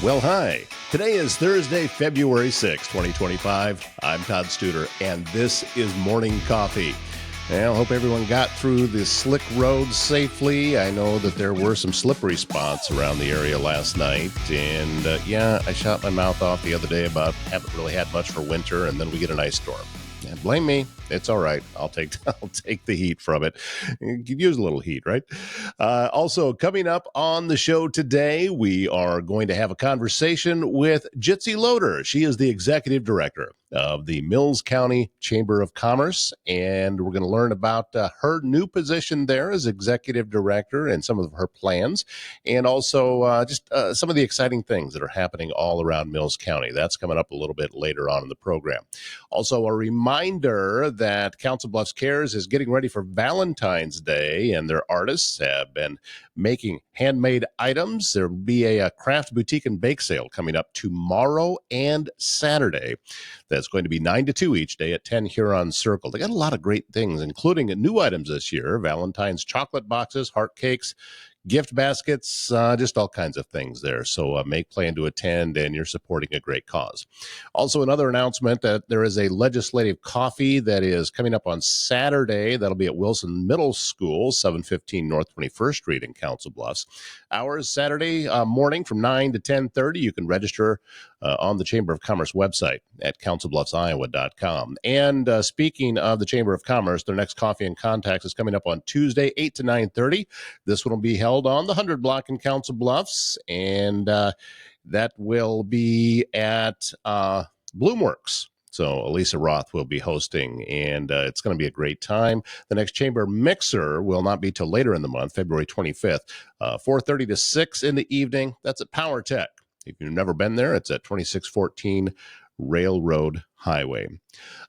Well, hi. Today is Thursday, February 6, 2025. I'm Todd Studer, and this is Morning Coffee. Well, I hope everyone got through the slick roads safely. I know that there were some slippery spots around the area last night. And I shot my mouth off the other day about haven't really had much for winter, and then we get an ice storm. And blame me. It's all right. I'll take the heat from it. You could use a little heat, right? Also, coming up on the show today, we are going to have a conversation with Gitzy Loder. She is the executive director of the Mills County Chamber of Commerce, and we're going to learn about her new position there as executive director and some of her plans, and also some of the exciting things that are happening all around Mills County. That's coming up a little bit later on in the program. Also, a reminder that Council Bluffs Cares is getting ready for Valentine's Day, and their artists have been making handmade items. There will be a craft boutique and bake sale coming up tomorrow and Saturday. That's going to be 9 to 2 each day at 10 Huron Circle. They got a lot of great things, including new items this year, Valentine's chocolate boxes, heart cakes, gift baskets, just all kinds of things there. So make plan to attend, and you're supporting a great cause. Also, another announcement that there is a legislative coffee that is coming up on Saturday. That'll be at Wilson Middle School, 715 North 21st Street in Council Bluffs. Hours Saturday morning from 9 to 10:30. You can register on the Chamber of Commerce website at councilbluffsiowa.com. And speaking of the Chamber of Commerce, their next Coffee and Contacts is coming up on Tuesday, 8 to 9:30. This one will be held on the 100 block in Council Bluffs, and that will be at Bloomworks. So Elisa Roth will be hosting, and it's going to be a great time. The next Chamber Mixer will not be till later in the month, February 25th, 4:30 to 6 in the evening. That's at Power Tech. If you've never been there, it's at 2614 Railroad Highway.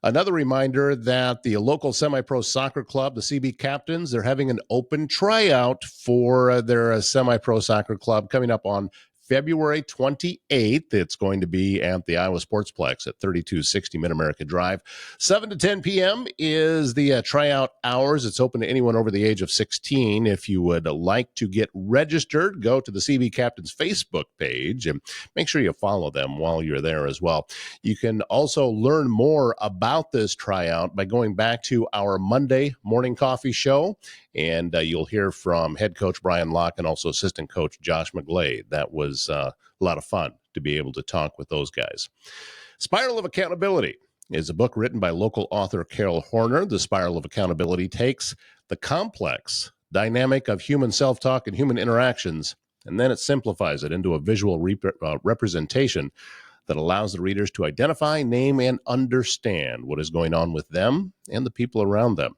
Another reminder that the local semi-pro soccer club, the CB Captains, they're having an open tryout for their semi-pro soccer club coming up on February 28th. It's going to be at the Iowa Sportsplex at 3260 Mid-America Drive. 7 to 10 p.m. is the tryout hours. It's open to anyone over the age of 16. If you would like to get registered, go to the CB Captains Facebook page and make sure you follow them while you're there as well. You can also learn more about this tryout by going back to our Monday morning coffee show, and you'll hear from head coach Brian Locke and also assistant coach Josh McGlade. That was a lot of fun to be able to talk with those guys. Spiral of Accountability is a book written by local author Carol Horner. The Spiral of Accountability takes the complex dynamic of human self-talk and human interactions, and then it simplifies it into a visual representation that allows the readers to identify, name, and understand what is going on with them and the people around them.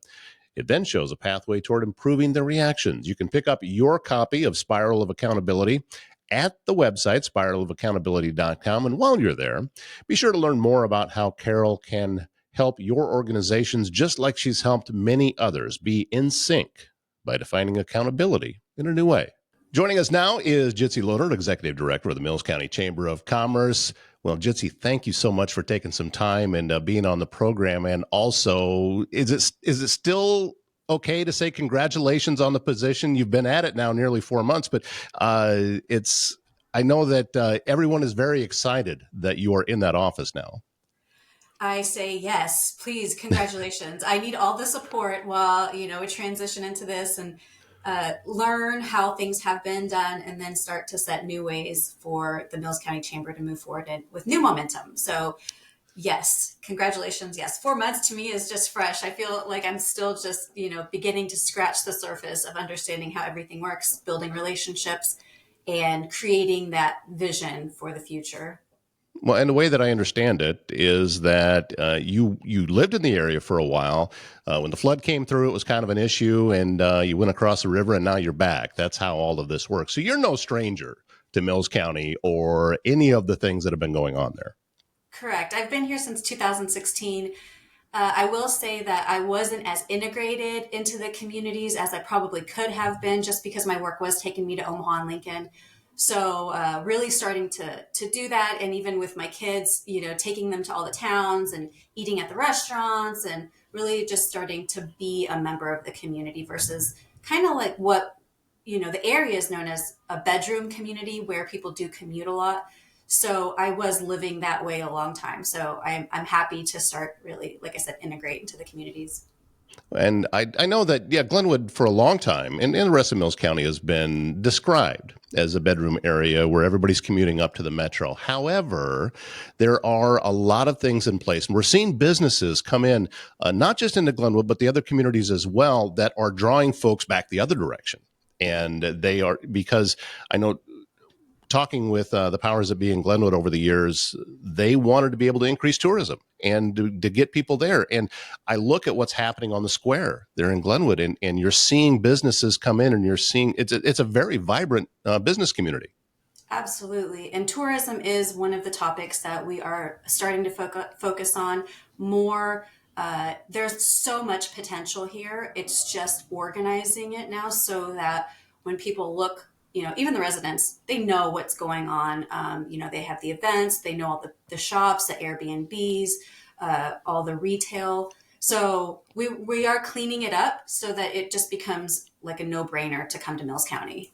It then shows a pathway toward improving their reactions. You can pick up your copy of Spiral of Accountability at the website, spiralofaccountability.com. And while you're there, be sure to learn more about how Carol can help your organizations, just like she's helped many others, be in sync by defining accountability in a new way. Joining us now is Gitzy Loder, Executive Director of the Mills County Chamber of Commerce. Well, Gitzy, thank you so much for taking some time and being on the program. And also, is it still okay to say congratulations on the position? You've been at it now nearly 4 months, but I know that everyone is very excited that you are in that office now. I say yes, please, congratulations. I need all the support while we transition into this and learn how things have been done, and then start to set new ways for the Mills County Chamber to move forward with new momentum. So yes, congratulations. Yes, 4 months to me is just fresh. I feel like I'm still just beginning to scratch the surface of understanding how everything works, building relationships, and creating that vision for the future. Well, and the way that I understand it is that you lived in the area for a while. When the flood came through, it was kind of an issue, and you went across the river, and now you're back. That's how all of this works. So you're no stranger to Mills County or any of the things that have been going on there. Correct. I've been here since 2016. I will say that I wasn't as integrated into the communities as I probably could have been, just because my work was taking me to Omaha and Lincoln. So really starting to do that, and even with my kids, taking them to all the towns and eating at the restaurants, and really just starting to be a member of the community versus kind of like what the area is known as a bedroom community, where people do commute a lot. So I was living that way a long time. So I'm happy to start really, like I said, integrate into the communities. And I know that, yeah, Glenwood for a long time and the rest of Mills County has been described as a bedroom area where everybody's commuting up to the metro. However, there are a lot of things in place. And we're seeing businesses come in, not just into Glenwood, but the other communities as well, that are drawing folks back the other direction. And they are, because I know talking with the powers that be in Glenwood over the years, they wanted to be able to increase tourism and to get people there. And I look at what's happening on the square there in Glenwood, and you're seeing businesses come in, and you're seeing it's a very vibrant business community. Absolutely. And tourism is one of the topics that we are starting to focus on more. There's so much potential here. It's just organizing it now so that when people look, even the residents, they know what's going on. They have the events, they know all the shops, the Airbnbs, all the retail. So we are cleaning it up so that it just becomes like a no-brainer to come to Mills County.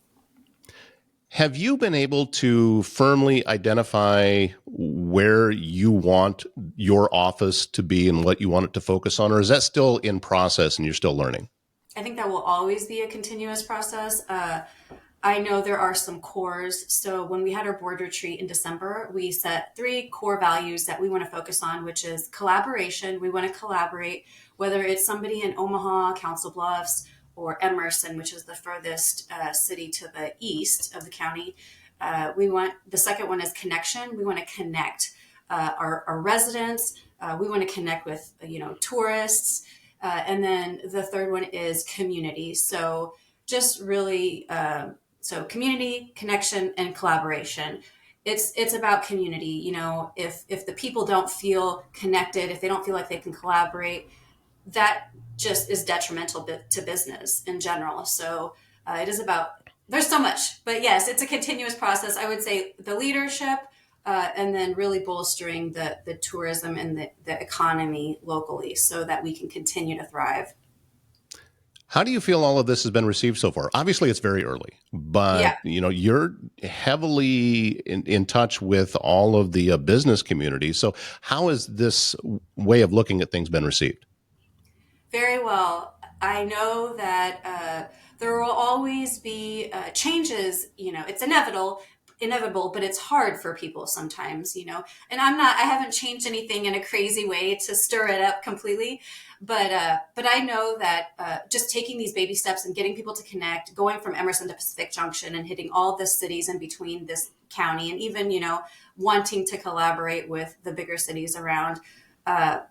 Have you been able to firmly identify where you want your office to be and what you want it to focus on, or is that still in process and you're still learning? I think that will always be a continuous process. I know there are some cores. So when we had our board retreat in December, we set 3 core values that we want to focus on, which is collaboration. We want to collaborate, whether it's somebody in Omaha, Council Bluffs, or Emerson, which is the furthest city to the east of the county. The second one is connection. We want to connect our residents. We want to connect with, tourists. And then the third one is community. So just really, so community, connection, and collaboration. It's about community. If the people don't feel connected, if they don't feel like they can collaborate, that just is detrimental to business in general. So it is about, there's so much, but yes, it's a continuous process. I would say the leadership, and then really bolstering the tourism and the economy locally so that we can continue to thrive. How do you feel all of this has been received so far? Obviously, it's very early, but Yeah. you're heavily in touch with all of the business community. So, how has this way of looking at things been received? Very well. I know that there will always be changes. It's inevitable, but it's hard for people sometimes. And I haven't changed anything in a crazy way to stir it up completely, but I know that just taking these baby steps and getting people to connect, going from Emerson to Pacific Junction and hitting all the cities in between this county, and even wanting to collaborate with the bigger cities around. Uh,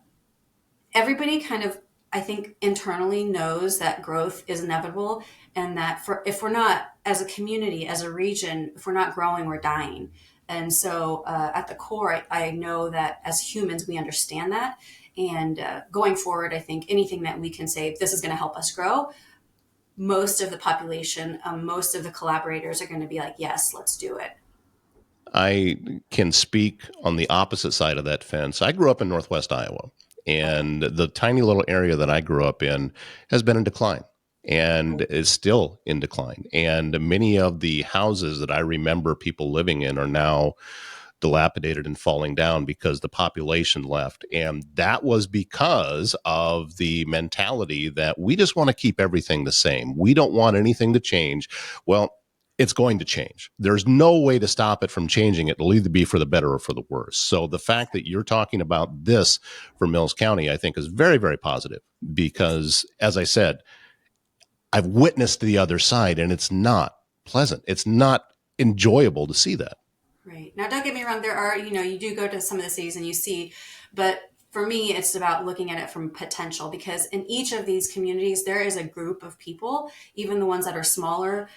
Everybody kind of, I think, internally knows that growth is inevitable, and that if we're not, as a community, as a region, if we're not growing, we're dying. And so at the core, I know that as humans, we understand that. And going forward, I think anything that we can say, this is going to help us grow, most of the population, most of the collaborators are going to be like, yes, let's do it. I can speak on the opposite side of that fence. I grew up in Northwest Iowa, Okay. and the tiny little area that I grew up in has been in decline and is still in decline. And many of the houses that I remember people living in are now dilapidated and falling down because the population left. And that was because of the mentality that we just want to keep everything the same. We don't want anything to change. Well, it's going to change. There's no way to stop it from changing. It'll either be for the better or for the worse. So the fact that you're talking about this for Mills County, I think is very, very positive because, as I said, I've witnessed the other side and it's not pleasant. It's not enjoyable to see that. Right. Now, don't get me wrong. There are, you do go to some of the cities and you see, but for me, it's about looking at it from potential, because in each of these communities, there is a group of people, even the ones that are smaller.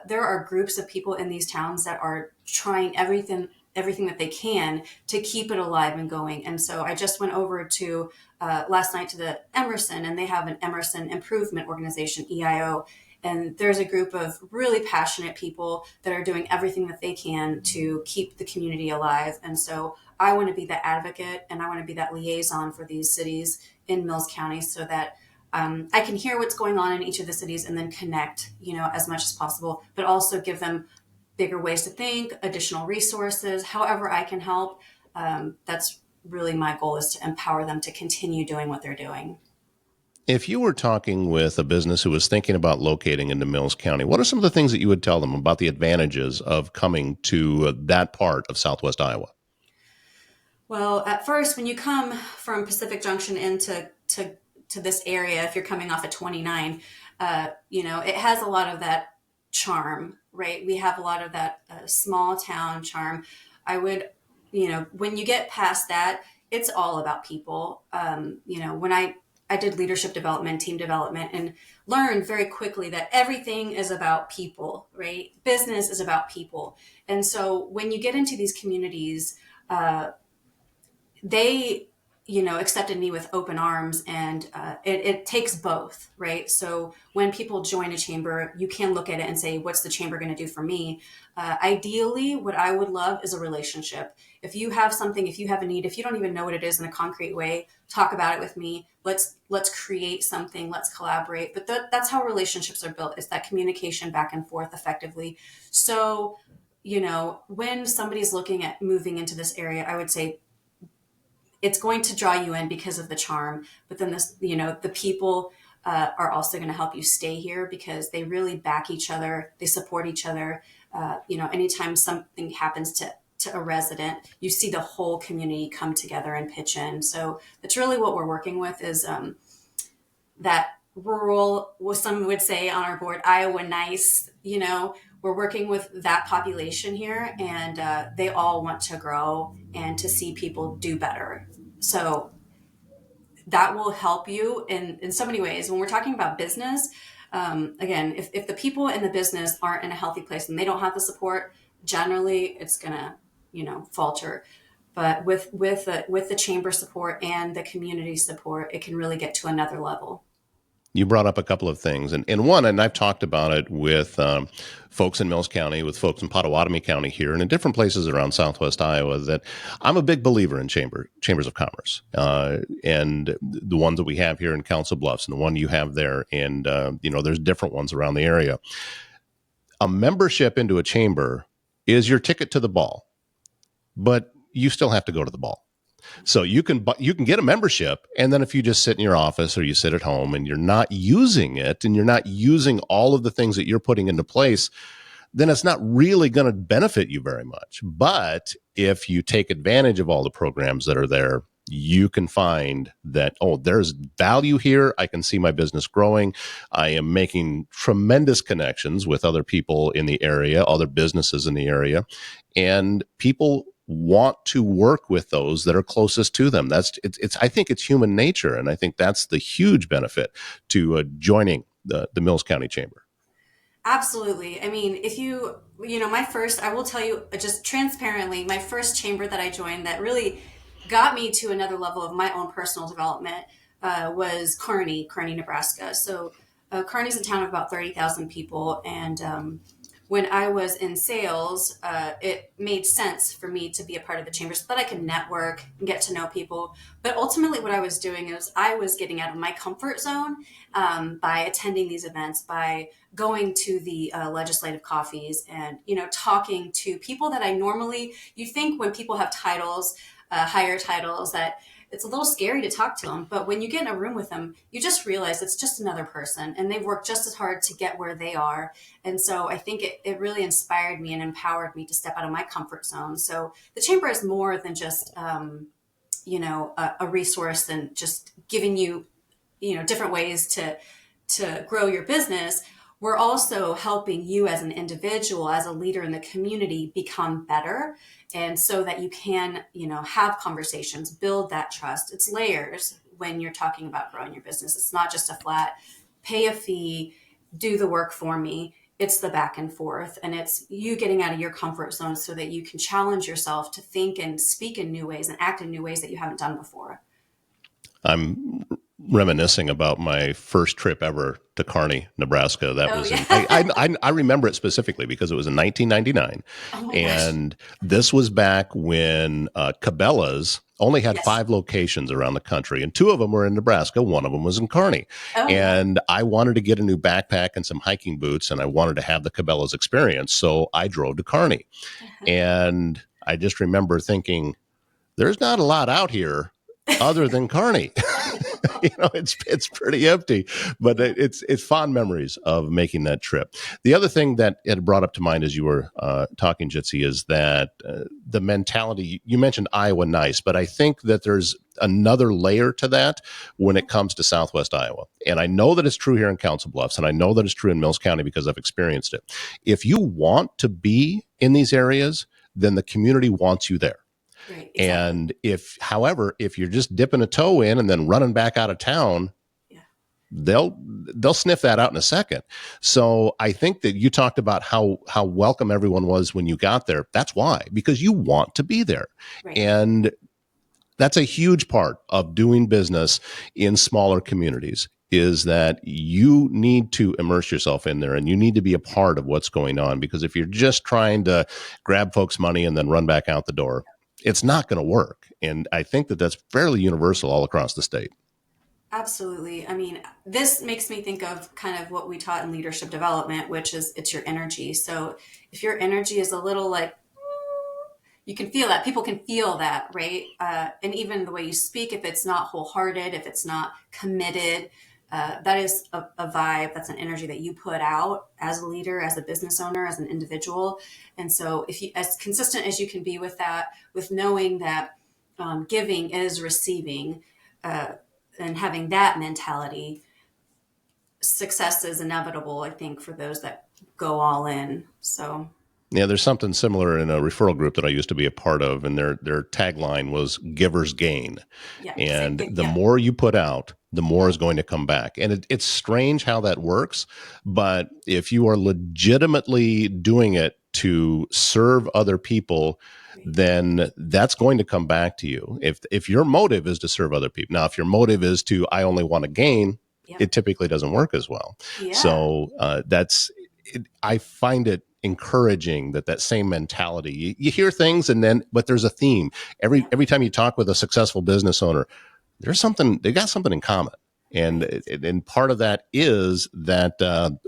There are groups of people in these towns that are trying everything that they can to keep it alive and going. And so I just went over to last night to the Emerson, and they have an Emerson Improvement Organization, EIO. And there's a group of really passionate people that are doing everything that they can to keep the community alive. And so I want to be that advocate, and I want to be that liaison for these cities in Mills County so that I can hear what's going on in each of the cities and then connect, as much as possible, but also give them bigger ways to think, additional resources, however I can help. That's really my goal, is to empower them to continue doing what they're doing. If you were talking with a business who was thinking about locating into Mills County, what are some of the things that you would tell them about the advantages of coming to that part of Southwest Iowa? Well, at first, when you come from Pacific Junction into to this area, if you're coming off at 29, it has a lot of that charm, right? We have a lot of that small town charm. I would, when you get past that, it's all about people. When I did leadership development, team development, and learned very quickly that everything is about people, right? Business is about people. And so when you get into these communities, they accepted me with open arms, and it takes both, right? So when people join a chamber, you can look at it and say, what's the chamber going to do for me? Ideally, what I would love is a relationship. If you have something, if you have a need, if you don't even know what it is in a concrete way, talk about it with me. Let's create something, let's collaborate. But that's how relationships are built, is that communication back and forth effectively. So when somebody's looking at moving into this area, I would say it's going to draw you in because of the charm. But then the people are also going to help you stay here, because they really back each other. They support each other. Anytime something happens to a resident, you see the whole community come together and pitch in. So that's really what we're working with, is that rural, what some would say on our board, Iowa nice. We're working with that population here, and they all want to grow and to see people do better. So that will help you in so many ways. When we're talking about business, again, if the people in the business aren't in a healthy place and they don't have the support, generally it's gonna falter. But with the chamber support and the community support, it can really get to another level. You brought up a couple of things, and one, and I've talked about it with folks in Mills County, with folks in Pottawatomie County here, and in different places around Southwest Iowa, that I'm a big believer in chambers of commerce, and the ones that we have here in Council Bluffs, and the one you have there, and there's different ones around the area. A membership into a chamber is your ticket to the ball, but you still have to go to the ball. So you can get a membership, and then if you just sit in your office or you sit at home and you're not using it, and you're not using all of the things that you're putting into place, then it's not really going to benefit you very much. But if you take advantage of all the programs that are there, you can find that, oh, there's value here. I can see my business growing. I am making tremendous connections with other people in the area, other businesses in the area, and people want to work with those that are closest to them. I think it's human nature, and I think that's the huge benefit to joining the Mills County Chamber. Absolutely. I mean, if I will tell you just transparently, my first chamber that I joined that really got me to another level of my own personal development was Kearney, Nebraska. So Kearney's a town of about 30,000 people. And when I was in sales, it made sense for me to be a part of the chamber so that I could network and get to know people. But ultimately, what I was doing is I was getting out of my comfort zone by attending these events, by going to the legislative coffees, and talking to people that I normally, you think when people have titles, higher titles, that it's a little scary to talk to them. But when you get in a room with them, you just realize it's just another person, and they've worked just as hard to get where they are. And so I think it really inspired me and empowered me to step out of my comfort zone. So the chamber is more than just a resource, and just giving you different ways to grow your business. We're also helping you as an individual, as a leader in the community, become better. And so that you can, have conversations, build that trust. It's layers when you're talking about growing your business. It's not just a flat pay a fee, do the work for me. It's the back and forth, and it's you getting out of your comfort zone so that you can challenge yourself to think and speak in new ways and act in new ways that you haven't done before. I'm reminiscing about my first trip ever to Kearney, Nebraska. That Oh was yeah. in I remember it specifically because it was in 1999, Oh my gosh. and this was back when Cabela's only had Yes. 5 locations around the country, and 2 of them were in Nebraska. One of them was in Kearney, Oh yeah. and I wanted to get a new backpack and some hiking boots, and I wanted to have the Cabela's experience, so I drove to Kearney, and I just remember thinking, "There's not a lot out here." Other than Kearney, it's pretty empty, but Yeah. it's fond memories of making that trip. The other thing that it brought up to mind as you were talking, Jitsi, is that the mentality you mentioned Iowa nice, but I think that there's another layer to that when it comes to Southwest Iowa, and I know that it's true here in Council Bluffs, and I know that it's true in Mills County because I've experienced it. If you want to be in these areas, then the community wants you there. Right. Exactly. And however, if you're just dipping a toe in and then running back out of town, Yeah. they'll sniff that out in a second. So I think that you talked about how welcome everyone was when you got there. That's why, because you want to be there. Right. And that's a huge part of doing business in smaller communities is that you need to immerse yourself in there and you need to be a part of what's going on, because if you're just trying to grab folks money and then run back out the door, it's not going to work. And I think that that's fairly universal all across the state. Absolutely. I mean, this makes me think of kind of what we taught in leadership development, which is it's your energy. So if your energy is a little like, you can feel that. People can feel that, right? And even the way you speak, if it's not wholehearted, if it's not committed, that is a vibe. That's an energy that you put out as a leader, as a business owner, as an individual. And so, if you, as consistent as you can be with that, with knowing that giving is receiving, uh, and having that mentality, success is inevitable. I think for those that go all in. So, Yeah, there's something similar in a referral group that I used to be a part of, and their tagline was "Givers Gain." yeah, And the yeah, more you put out, the more yeah, is going to come back. And it's strange how that works, but if you are legitimately doing it to serve other people, right, then that's going to come back to you. If your motive is to serve other people, now if your motive is to I only want to gain, yeah, it typically doesn't work as well. yeah. So I find it encouraging that same mentality. You hear things, and then but there's a theme. Yeah. Every time you talk with a successful business owner, there's something they got something in common. And Right. part of that is that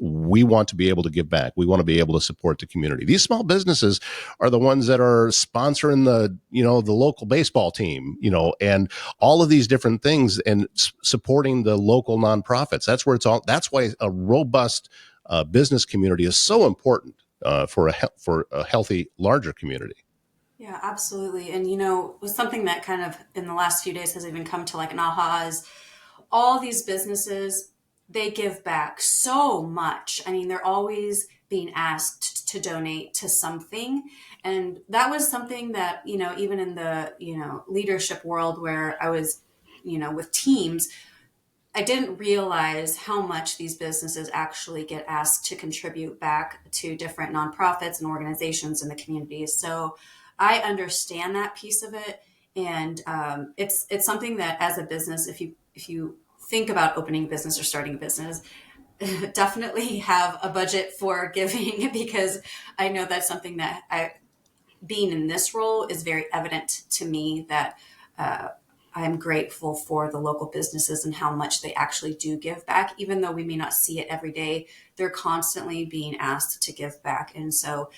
we want to be able to give back. We want to be able to support the community. These small businesses are the ones that are sponsoring the local baseball team, and all of these different things, and supporting the local nonprofits. That's where it's all. That's why a robust business community is so important for a healthy larger community. Yeah, absolutely. And was something that kind of in the last few days has even come to like an aha is all these businesses, they give back so much. I mean, they're always being asked to donate to something. And that was something that, even in the, leadership world where I was, with teams, I didn't realize how much these businesses actually get asked to contribute back to different nonprofits and organizations in the communities. So I understand that piece of it, and it's something that as a business, if you think about opening a business or starting a business, definitely have a budget for giving because I know that's something that being in this role is very evident to me that uh, I'm grateful for the local businesses and how much they actually do give back. Even though we may not see it every day, they're constantly being asked to give back. And so,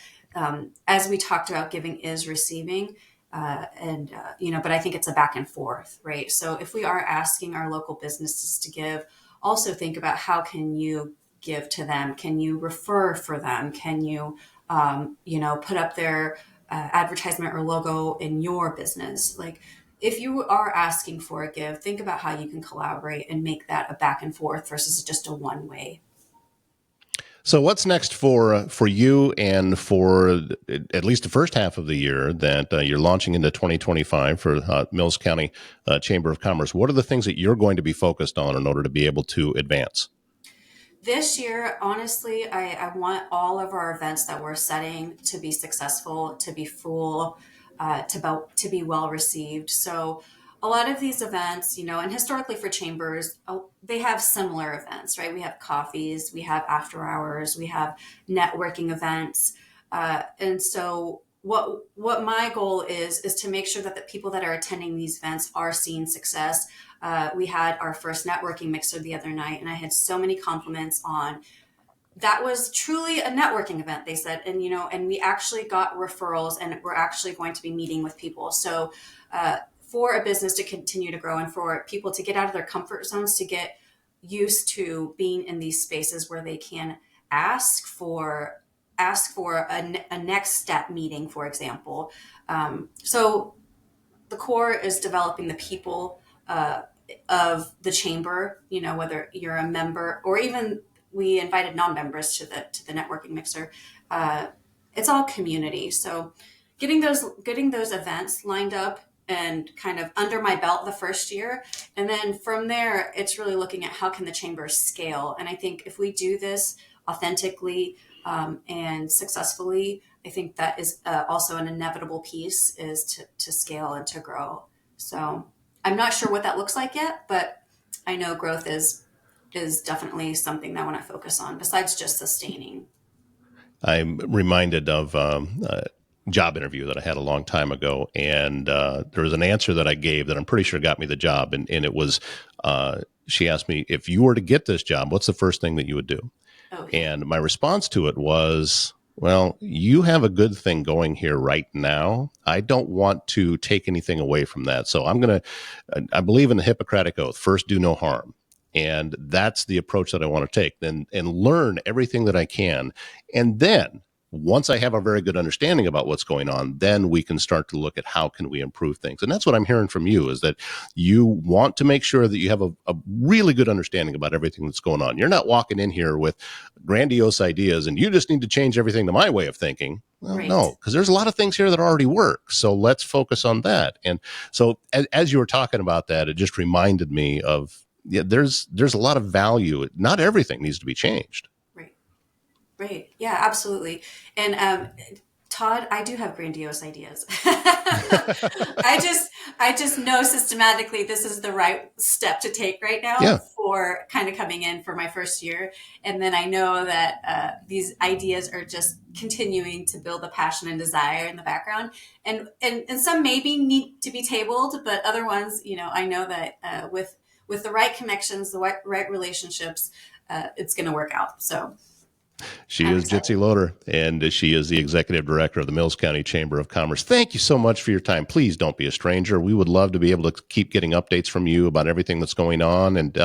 as we talked about, giving is receiving. But I think it's a back and forth, right? So if we are asking our local businesses to give, also think about how can you give to them? Can you refer for them? Can you, put up their advertisement or logo in your business? Like, if you are asking for a give, think about how you can collaborate and make that a back and forth versus just a one way. So, what's next for you and for at least the first half of the year that you're launching into 2025 for Mills County Chamber of Commerce? What are the things that you're going to be focused on in order to be able to advance? This year, honestly, I want all of our events that we're setting to be successful, to be full, to be well received. So a lot of these events, and historically for chambers, they have similar events, right? We have coffees, we have after hours, we have networking events. And so what my goal is to make sure that the people that are attending these events are seeing success. We had our first networking mixer the other night, and I had so many compliments on that. Was truly a networking event, they said. And and we actually got referrals, and we're actually going to be meeting with people. So for a business to continue to grow, and for people to get out of their comfort zones, to get used to being in these spaces where they can ask for a next step meeting, for example. So the core is developing the people of the chamber, whether you're a member, or even we invited non-members to the networking mixer. It's all community. So getting those events lined up and kind of under my belt the first year, and then from there it's really looking at how can the chamber scale. And I think if we do this authentically and successfully, I think that is also an inevitable piece, is to scale and to grow. So I'm not sure what that looks like yet, but I know growth is definitely something that I want to focus on besides just sustaining. I'm reminded of a job interview that I had a long time ago, and there was an answer that I gave that I'm pretty sure got me the job, and it was she asked me, if you were to get this job, what's the first thing that you would do? Okay. And my response to it was, well, you have a good thing going here right now. I don't want to take anything away from that. So I believe in the Hippocratic Oath, first do no harm. And that's the approach that I want to take, and learn everything that I can. And then once I have a very good understanding about what's going on, then we can start to look at how can we improve things. And that's what I'm hearing from you, is that you want to make sure that you have a really good understanding about everything that's going on. You're not walking in here with grandiose ideas and you just need to change everything to my way of thinking. Well, Right. no, because there's a lot of things here that already work. So let's focus on that. And so as you were talking about that, it just reminded me of, yeah, there's a lot of value. Not everything needs to be changed. Right. Right. Yeah, absolutely. And Todd, I do have grandiose ideas. I just know systematically this is the right step to take right now Yeah. for kind of coming in for my first year. And then I know that these ideas are just continuing to build the passion and desire in the background. And some maybe need to be tabled, but other ones, I know that with the right connections, the right relationships, it's going to work out. So She I'm is excited. Gitzy Loder, and she is the executive director of the Mills County Chamber of Commerce. Thank you so much for your time. Please don't be a stranger. We would love to be able to keep getting updates from you about everything that's going on, and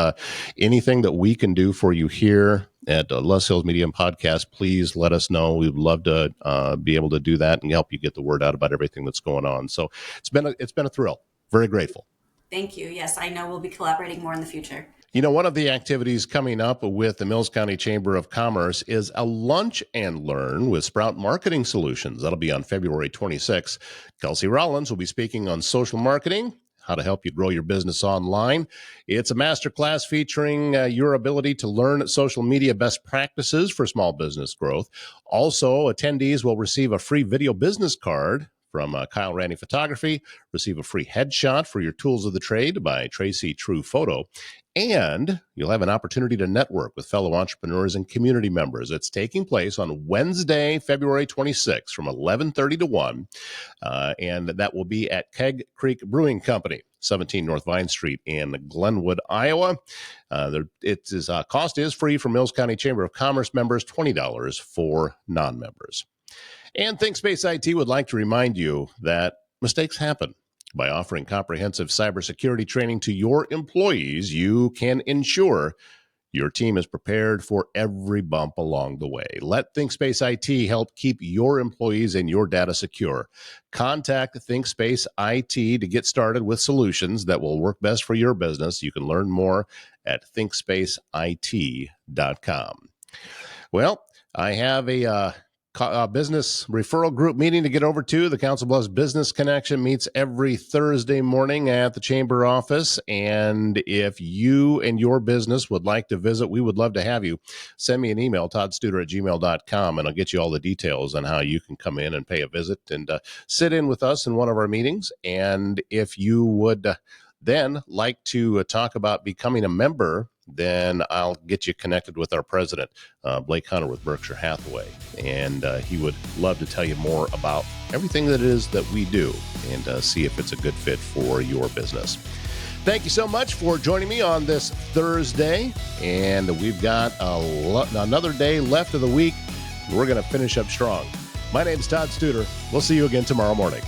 anything that we can do for you here at Les Hills Media and Podcast. Please let us know. We would love to be able to do that and help you get the word out about everything that's going on. So it's been a thrill. Very grateful. Thank you. Yes, I know we'll be collaborating more in the future. One of the activities coming up with the Mills County Chamber of Commerce is a lunch and learn with Sprout Marketing Solutions. That'll be on February 26th. Kelsey Rollins will be speaking on social marketing, how to help you grow your business online. It's a masterclass featuring your ability to learn social media best practices for small business growth. Also, attendees will receive a free video business card from Kyle Randy Photography, receive a free headshot for your tools of the trade by Tracy True Photo, and you'll have an opportunity to network with fellow entrepreneurs and community members. It's taking place on Wednesday, February 26th from 11:30 to 1, and that will be at Keg Creek Brewing Company, 17 North Vine Street in Glenwood, Iowa. Cost is free for Mills County Chamber of Commerce members, $20 for non-members. And ThinkSpace IT would like to remind you that mistakes happen. By offering comprehensive cybersecurity training to your employees, you can ensure your team is prepared for every bump along the way. Let ThinkSpace IT help keep your employees and your data secure. Contact ThinkSpace IT to get started with solutions that will work best for your business. You can learn more at thinkspaceit.com. Well, I have a business referral group meeting to get over to. The Council Bluffs Business Connection meets every Thursday morning at the chamber office. And if you and your business would like to visit, we would love to have you. Send me an email, toddstuder@gmail.com, and I'll get you all the details on how you can come in and pay a visit and sit in with us in one of our meetings. And if you would then like to talk about becoming a member, then I'll get you connected with our president, Blake Hunter with Berkshire Hathaway. And he would love to tell you more about everything that it is that we do and see if it's a good fit for your business. Thank you so much for joining me on this Thursday. And we've got another day left of the week. We're going to finish up strong. My name's Todd Studer. We'll see you again tomorrow morning.